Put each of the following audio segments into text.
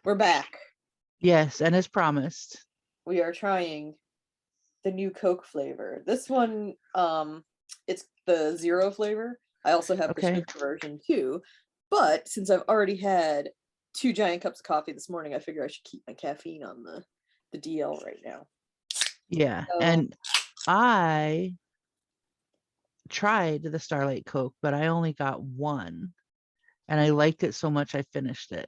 We're back. Yes, and as promised. We are trying the new Coke flavor. This one, it's the zero flavor. I also have the Okay. sugar version too. But since I've already had 2 giant cups of coffee this morning, I figure I should keep my caffeine on the DL right now. Yeah. So And I tried the Starlight Coke, but I only got one. And I liked it so much I finished it.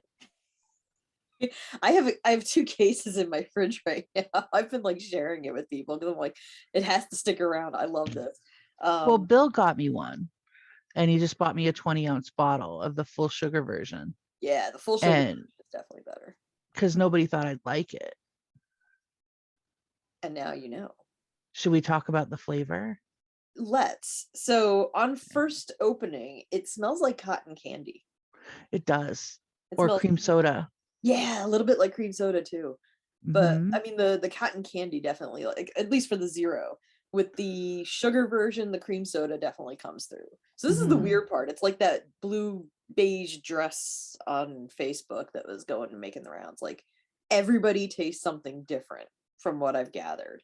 I have 2 cases in my fridge right now. I've been like sharing it with people because I'm like, it has to stick around. I love this. Well, Um, Bill got me one and he just bought me a 20-ounce bottle of the full sugar version. yeah, the full sugar And is definitely better. because nobody thought I'd like it. And now you know. Should we talk about the flavor? Let's. So on first opening, it smells like cotton candy. It does. It Or smells, cream soda. yeah, a little bit like cream soda too. But Hmm. I mean the cotton candy definitely, like at least for the zero. With the sugar version, the cream soda definitely comes through. So this is the Hmm. weird part. It's like that blue beige dress on Facebook that was going and making the rounds. Like everybody tastes something different from what I've gathered.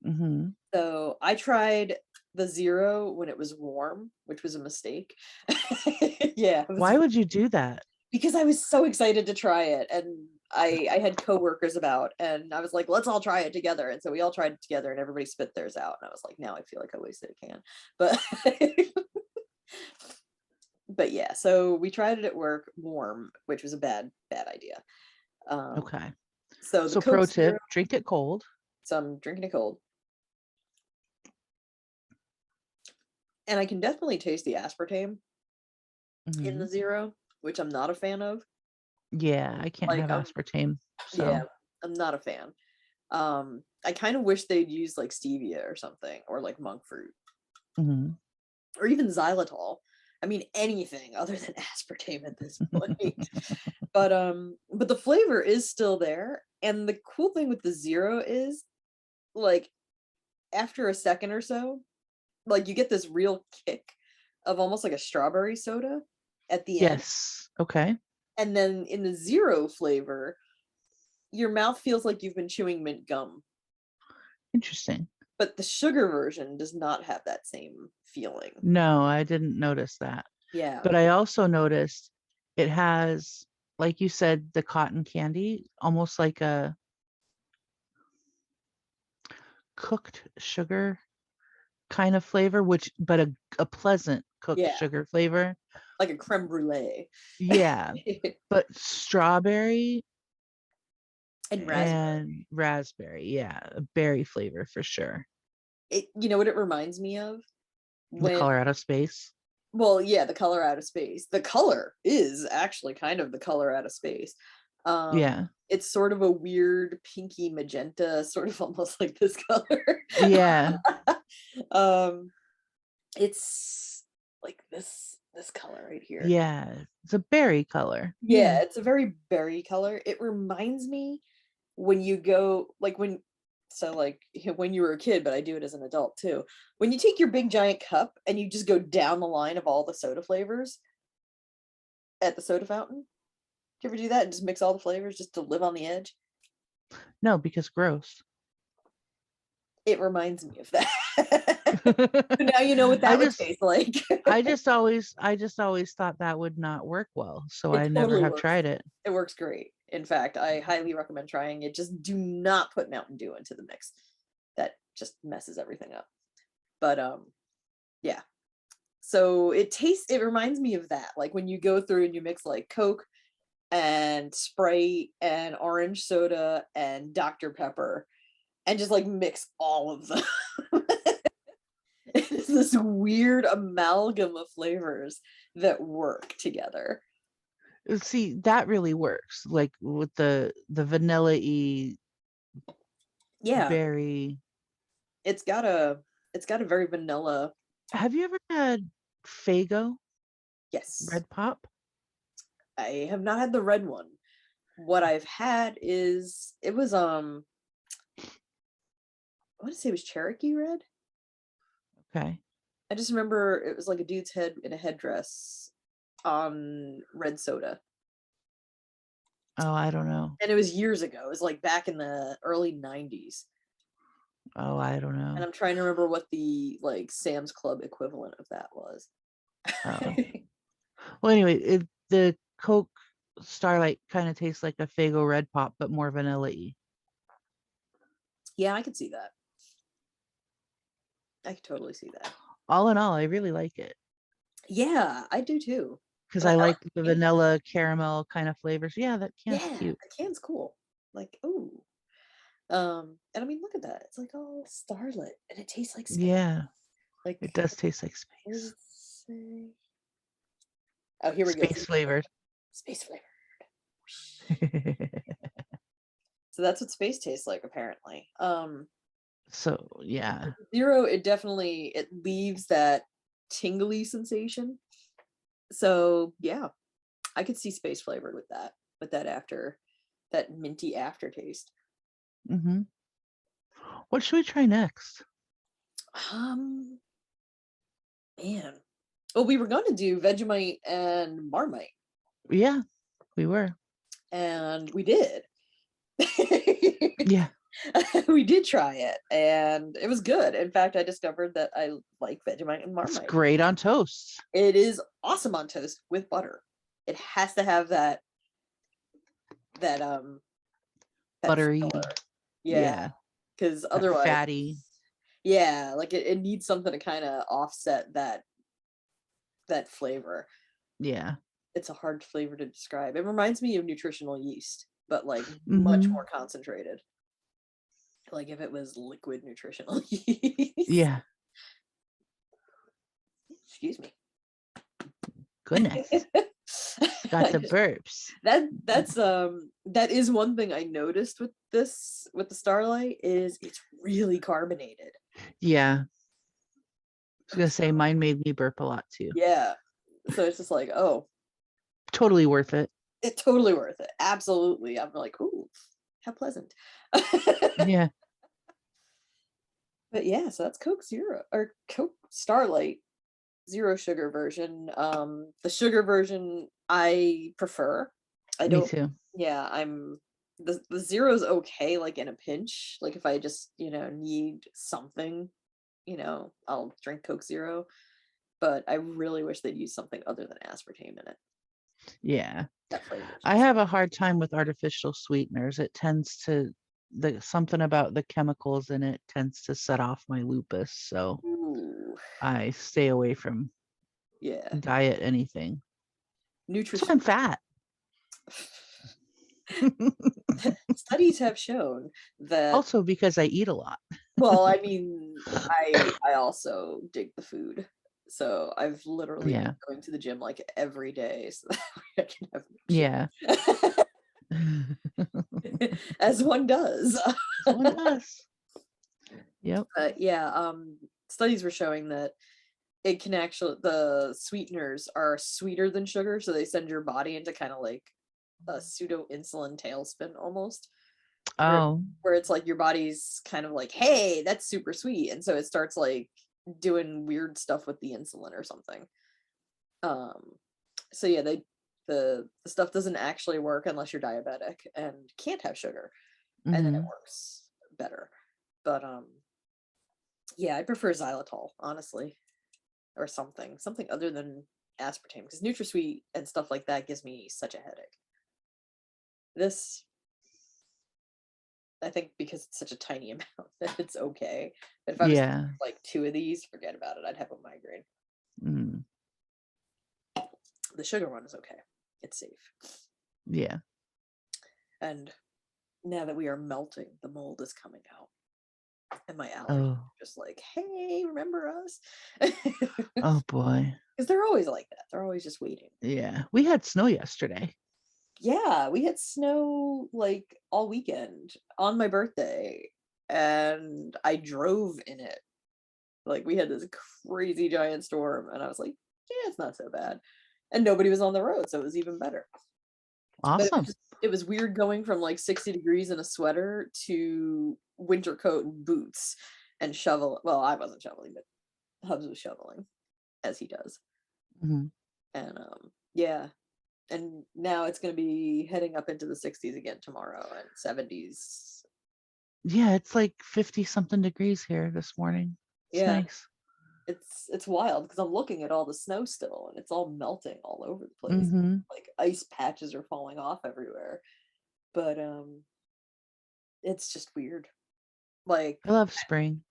Hmm. So I tried the zero when it was warm, which was a mistake. Yeah, it was Why would you do that? because I was so excited to try it, and I had coworkers about, and I was like, let's all try it together. And so we all tried it together, and everybody spit theirs out. And I was like, now I feel like I wasted a can, but but yeah. So we tried it at work warm, which was a bad idea. Um, Okay. so the So Coke pro Zero, tip, drink it cold. so I'm drinking it cold, and I can definitely taste the aspartame in the Hmm. zero, which I'm not a fan of. Yeah, I can't Like, have aspartame. yeah, So, I'm not a fan. I kind of wish they'd use like stevia or something, or like monk fruit, mhm. or even xylitol. I mean, anything other than aspartame at this point. But the flavor is still there, and the cool thing with the zero is, like, after a second or so, like you get this real kick of almost like a strawberry soda at the end, Yes. Okay. and then in the zero flavor, your mouth feels like you've been chewing mint gum. Interesting. But the sugar version does not have that same feeling. No, I didn't notice that. Yeah. But I also noticed it has, like you said, the cotton candy, almost like a cooked sugar kind of flavor, but a pleasant cooked Yeah. sugar flavor. Like a creme brulee. Yeah. But strawberry And raspberry. and raspberry. Yeah. A berry flavor for sure. You know what it reminds me of? The When, color out of space. well, yeah, the color out of space. The color is actually kind of the color out of space. Yeah. It's sort of a weird pinky magenta, sort of almost like this color. Yeah. um, it's like this color right here. Yeah. It's a berry color. Yeah, Yeah. it's a very berry color. It reminds me when you go like when so like when you were a kid, but I do it as an adult too. When you take your big giant cup and you just go down the line of all the soda flavors at the soda fountain. Do you ever do that and just mix all the flavors just to live on the edge? No, because gross. It reminds me of that. So now you know what I that would just taste like. I just always thought that would not work well, so It I never totally have works. tried it. It works great. In fact, I highly recommend trying it. Just do not put Mountain Dew into the mix. That just messes everything up. But yeah. So it reminds me of that. Like when you go through and you mix like Coke and Sprite and orange soda and Dr. Pepper and just like mix all of them. It's this weird amalgam of flavors that work together. See, that really works. Like with the vanilla-y Yeah, berry. it's got a it's got a very vanilla. Have you ever had Fago Yes. Red Pop? I have not had the red one. What I've had is it was I want to say it was Cherokee red. Okay. I just remember it was like a dude's head in a headdress on red soda. Oh, I don't know. And it was years ago. It was like back in the early 90s. Oh, I don't And know. I'm trying to remember what the like Sam's Club equivalent of that was. Oh. Well, anyway, the Coke Starlight kind of tastes like a Faygo Red Pop, but more vanilla-y. Yeah, I could see that. I could totally see that. All in all, I really like it Yeah, I do too. because And I I like like the the can. vanilla caramel kind of flavors. Yeah, that can's Yeah, cute. the can's cool. Like, ooh. And I mean, look at that. It's like all starlit and it tastes like space. Yeah, Like, it does taste like what does space. it say? Oh, here we go. Space flavored. Space flavor. So that's what space tastes like, apparently. So, yeah. Zero, it definitely it leaves that tingly sensation. So yeah, I could see space flavored with that after that minty aftertaste. Hmm. What should we try next? Um, man. Well, we were going to do Vegemite and Marmite, Yeah, we were. and we did. Yeah, We did try it, and it was good. In fact, I discovered that I like Vegemite and it's Marmite. great on toast. It is awesome on toast with butter. It has to have that that Buttery. filler. Yeah, Yeah, because that otherwise, fatty. yeah, like it needs something to kind of offset that flavor. Yeah. It's a hard flavor to describe. It reminds me of nutritional yeast, but like much Hmm. more concentrated. Like if it was liquid nutritional yeast. Yeah. Excuse me. Goodness. Got I the just- burps. that is one thing I noticed with the Starlight is it's really carbonated. Yeah. I was gonna say mine made me burp a lot too. Yeah. So it's just like, oh, Totally worth it. it's totally worth it. Absolutely. I'm like, ooh, how pleasant. Yeah. But yeah, so that's Coke Zero or Coke Starlight zero sugar version. The sugar version I prefer. I Me don't, too. yeah, the zero's okay, like in a pinch. Like if I just, need something, I'll drink Coke Zero. But I really wish they'd use something other than aspartame in it. Yeah. That flavor is I just have a hard time with artificial sweeteners. It tends to the something about the chemicals in it tends to set off my lupus, so ooh, I stay away from yeah. diet anything. That's why Nutrition I'm fat. studies have shown that, Also because I eat a lot. well, I mean, I also dig the food. So I've literally been Yeah. going to the gym like every day so that way I can have Yeah. nutrition. As one does. Someone does. Yep. But yeah, studies were showing that it can actually the sweeteners are sweeter than sugar, so they send your body into kind of like a pseudo insulin tailspin almost, where Oh, where it's like your body's kind of like, hey, that's super sweet, and so it starts like doing weird stuff with the insulin or something. Um, so yeah, the stuff doesn't actually work unless you're diabetic and can't have sugar, and then it hmm, works better. But yeah, I prefer xylitol, honestly, or something other than aspartame, because NutraSweet and stuff like that gives me such a headache. This, I think, because it's such a tiny amount that it's okay. But if I was to yeah. drink, like two of these, forget about it. I'd have a migraine. Mm, The sugar one is okay. It's safe. yeah. And now that we are melting, the mold is coming out. And my allergies Oh, are just like, hey, remember us? oh boy. Because they're always like that. They're always just waiting. Yeah. We had snow yesterday. Yeah, we had snow like all weekend on my birthday, and I drove in it. Like we had this crazy giant storm, and I was like, yeah, it's not so bad. And nobody was on the road, so it was even better. But Awesome. it was weird going from like 60 degrees in a sweater to winter coat and boots and shovel. Well, I wasn't shoveling, but Hubs was shoveling as he does. Hmm. And yeah, And now it's going to be heading up into the 60s again tomorrow and 70s. Yeah, it's like 50 something degrees here this morning. It's Yeah, nice. it's wild because I'm looking at all the snow still and it's all melting all over the place. Mm-hmm. Like ice patches are falling off everywhere. But it's just weird. Like I love spring.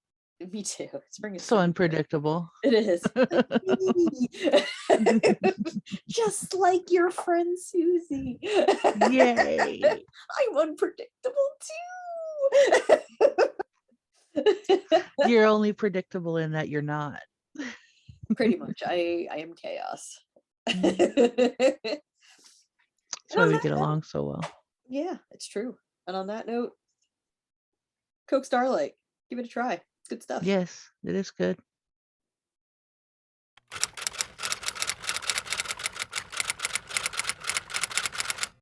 me too. Spring is So so unpredictable. it is. Just like your friend Susie. Yay. I'm unpredictable too. You're only predictable in that you're not. Pretty much. I am chaos. Mhm. And That's why on we that get note, along so well. yeah, it's true. And on that note, Coke Starlight. Give it a try. It's good stuff. Yes, it is good.